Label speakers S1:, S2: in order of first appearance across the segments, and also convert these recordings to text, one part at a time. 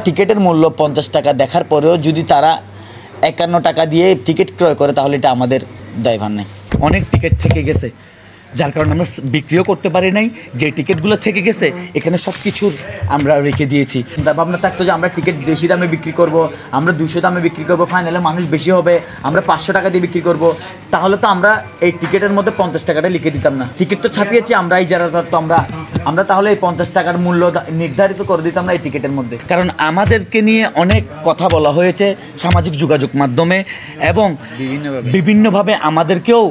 S1: টিকিটের মূল্য 50 টাকা দেখার পরেও যদি তারা 51 টাকা দিয়ে টিকিট ক্রয় করে তাহলে এটা আমাদের দায়ভার নেই।
S2: অনেক টিকিট থেকে গেছে, যার কারণে আমরা বিক্রিও করতে পারি নাই। যে টিকিটগুলো থেকে গেছে এখানে সব কিছুর আমরা রেখে দিয়েছি।
S1: ভাবনা থাকতো যে আমরা টিকিট বেশি দামে বিক্রি করব, আমরা 200 দামে বিক্রি করব, ফাইনালে মানুষ বেশি হবে, আমরা 500 টাকা দিয়ে বিক্রি করব। তাহলে তো আমরা এই টিকিটের মধ্যে 50 টাকাটা লিখে দিতাম না। টিকিট তো ছাপিয়েছি আমরা, ইজারাদার তো আমরা তাহলে এই 50 টাকার মূল্য নির্ধারিত করে দিতাম না এই টিকিটের মধ্যে।
S2: কারণ আমাদেরকে নিয়ে অনেক কথা বলা হয়েছে সামাজিক যোগাযোগ মাধ্যমে এবং বিভিন্নভাবে আমাদেরকেও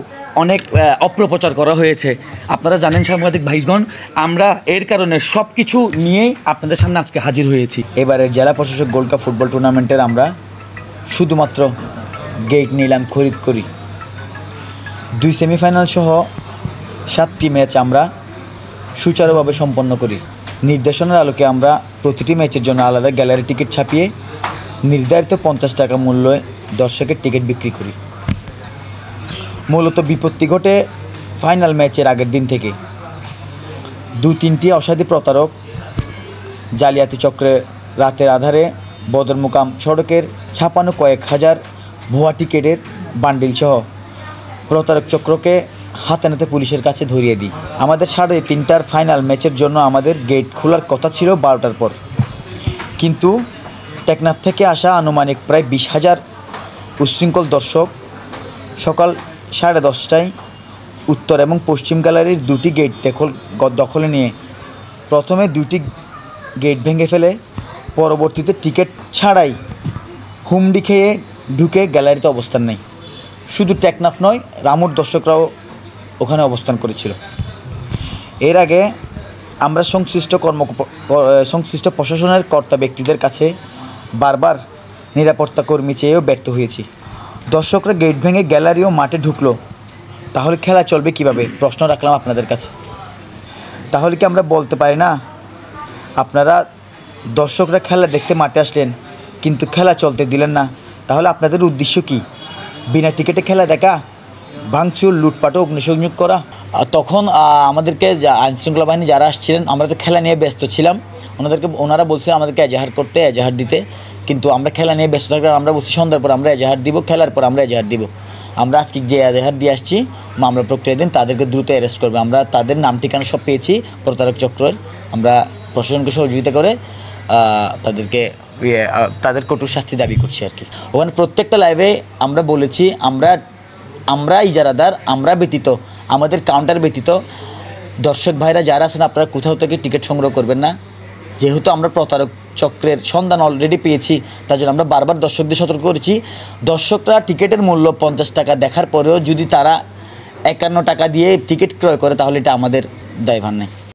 S2: অনেক অপপ্রচার করা হয়েছে। আপনারা জানেন সাংবাদিক ভাইগণ, আমরা এর কারণে সব কিছু নিয়েই আপনাদের সামনে আজকে হাজির হয়েছি।
S1: এবারের জেলা প্রশাসক গোল্ড কাপ ফুটবল টুর্নামেন্টের আমরা শুধুমাত্র গেট নিলাম খরিদ করি। 2 সেমিফাইনাল সহ 7টি ম্যাচ আমরা সুচারুভাবে সম্পন্ন করি। নির্দেশনার আলোকে আমরা প্রতিটি ম্যাচের জন্য আলাদা গ্যালারি টিকিট ছাপিয়ে নির্ধারিত 50 টাকা মূল্যে দর্শকের টিকিট বিক্রি করি। মূলত বিপত্তি ঘটে ফাইনাল ম্যাচের আগের দিন থেকে। 2-3টি অসাধু প্রতারক জালিয়াতি চক্রে রাতের আধারে বদরমুকাম সড়কের ছাপানো কয়েক হাজার ভুয়া টিকিটের বান্ডিল সহ প্রতারক চক্রকে হাতে নাতে পুলিশের কাছে ধরিয়ে দিই। আমাদের 3:30টার ফাইনাল ম্যাচের জন্য আমাদের গেট খোলার কথা ছিল 12টার পর, কিন্তু টেকনাফ থেকে আসা আনুমানিক প্রায় 20,000 উচ্ছৃঙ্খল দর্শক সকাল 10:30টায় উত্তর এবং পশ্চিম গ্যালারির 2টি গেট দখলে নিয়ে প্রথমে 2টি গেট ভেঙে ফেলে পরবর্তীতে টিকিট ছাড়াই হুমড়ি খেয়ে ঢুকে গ্যালারিতে অবস্থান নেয়। শুধু টেকনাফ নয়, রামুর দর্শকরাও ওখানে অবস্থান করেছিল। এর আগে আমরা সংশ্লিষ্ট প্রশাসনের কর্তা ব্যক্তিদের কাছে বারবার নিরাপত্তা কর্মী চেয়েও ব্যর্থ হয়েছি। দর্শকরা গেট ভেঙে গ্যালারি ও মাঠে ঢুকলো, তাহলে খেলা চলবে কিভাবে? প্রশ্ন রাখলাম আপনাদের কাছে। তাহলে কি আমরা বলতে পারি না আপনারা দর্শকরা খেলা দেখতে মাঠে আসলেন কিন্তু খেলা চলতে দিলেন না, তাহলে আপনাদের উদ্দেশ্য কি? বিনা টিকিটে খেলা দেখা, ভাঙচুর, লুটপাট, অগ্নিসংযোগ করা? তখন আমাদেরকে আইনশৃঙ্খলা বাহিনী যারা আসছিলেন, আমরা তো খেলা নিয়ে ব্যস্ত ছিলাম, ওনারা বলছিলেন আমাদেরকে এজাহার করতে, এজাহার দিতে, কিন্তু আমরা খেলা নিয়ে ব্যস্ত থাকলে আমরা বলছি সন্ধ্যার পর আমরা এজাহার দিব, খেলার পর আমরা এজাহার দিব। আমরা আজকে যে এজাহার দিয়ে আসছি মামলা প্রক্রিয়া দিন তাদেরকে দ্রুত অ্যারেস্ট করবে। আমরা তাদের নাম ঠিকানা সব পেয়েছি প্রতারক চক্রের। আমরা প্রশাসনকে সহযোগিতা করে তাদের কঠোর শাস্তি দাবি করছি আর কি। ওখানে প্রত্যেকটা লাইভে আমরা বলেছি আমরা ইজারাদার, আমরা ব্যতীত, আমাদের কাউন্টার ব্যতীত দর্শক ভাইরা যারা আছেন আপনারা কোথাও থেকে টিকিট সংগ্রহ করবেন না। যেহেতু আমরা প্রতারক চক্রের সন্ধান অলরেডি পেয়েছি, তার জন্য আমরা বারবার দর্শকদের সতর্ক করেছি। দর্শকরা টিকিটের মূল্য 50 টাকা দেখার পরেও যদি তারা 51 টাকা দিয়ে টিকিট ক্রয় করে তাহলে এটা আমাদের দায়ভার নেই।